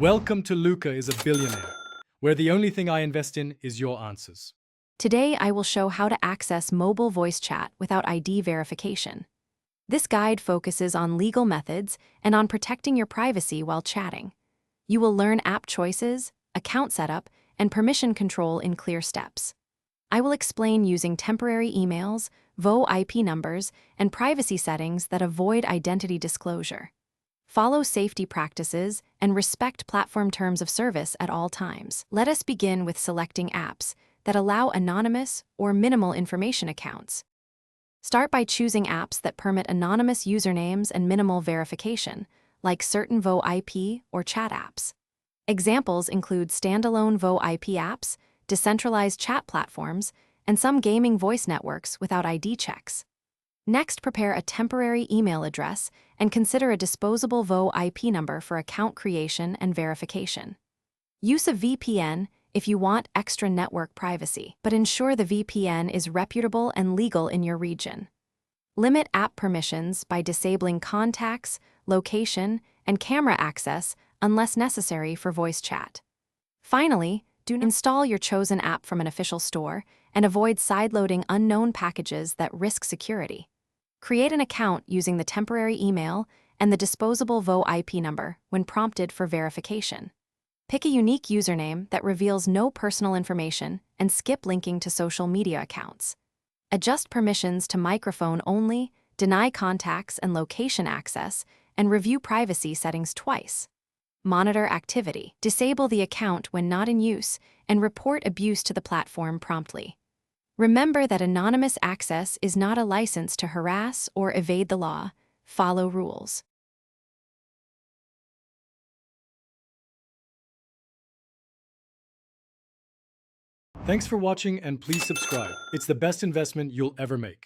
Welcome to Luca is a Billionaire, where the only thing I invest in is your answers. Today, I will show how to access mobile voice chat without ID verification. This guide focuses on legal methods and on protecting your privacy while chatting. You will learn app choices, account setup, and permission control in clear steps. I will explain using temporary emails, VoIP numbers, and privacy settings that avoid identity disclosure. Follow safety practices and respect platform terms of service at all times. Let us begin with selecting apps that allow anonymous or minimal information accounts. Start by choosing apps that permit anonymous usernames and minimal verification, like certain VoIP or chat apps. Examples include standalone VoIP apps, decentralized chat platforms, and some gaming voice networks without ID checks. Next, prepare a temporary email address and consider a disposable VoIP number for account creation and verification. Use a VPN if you want extra network privacy, but ensure the VPN is reputable and legal in your region. Limit app permissions by disabling contacts, location, and camera access unless necessary for voice chat. Finally, do not install your chosen app from an official store and avoid sideloading unknown packages that risk security. Create an account using the temporary email and the disposable VoIP number when prompted for verification. Pick a unique username that reveals no personal information and skip linking to social media accounts. Adjust permissions to microphone only, deny contacts and location access, and review privacy settings twice. Monitor activity. Disable the account when not in use and report abuse to the platform promptly. Remember that anonymous access is not a license to harass or evade the law. Follow rules. Thanks for watching and please subscribe. It's the best investment you'll ever make.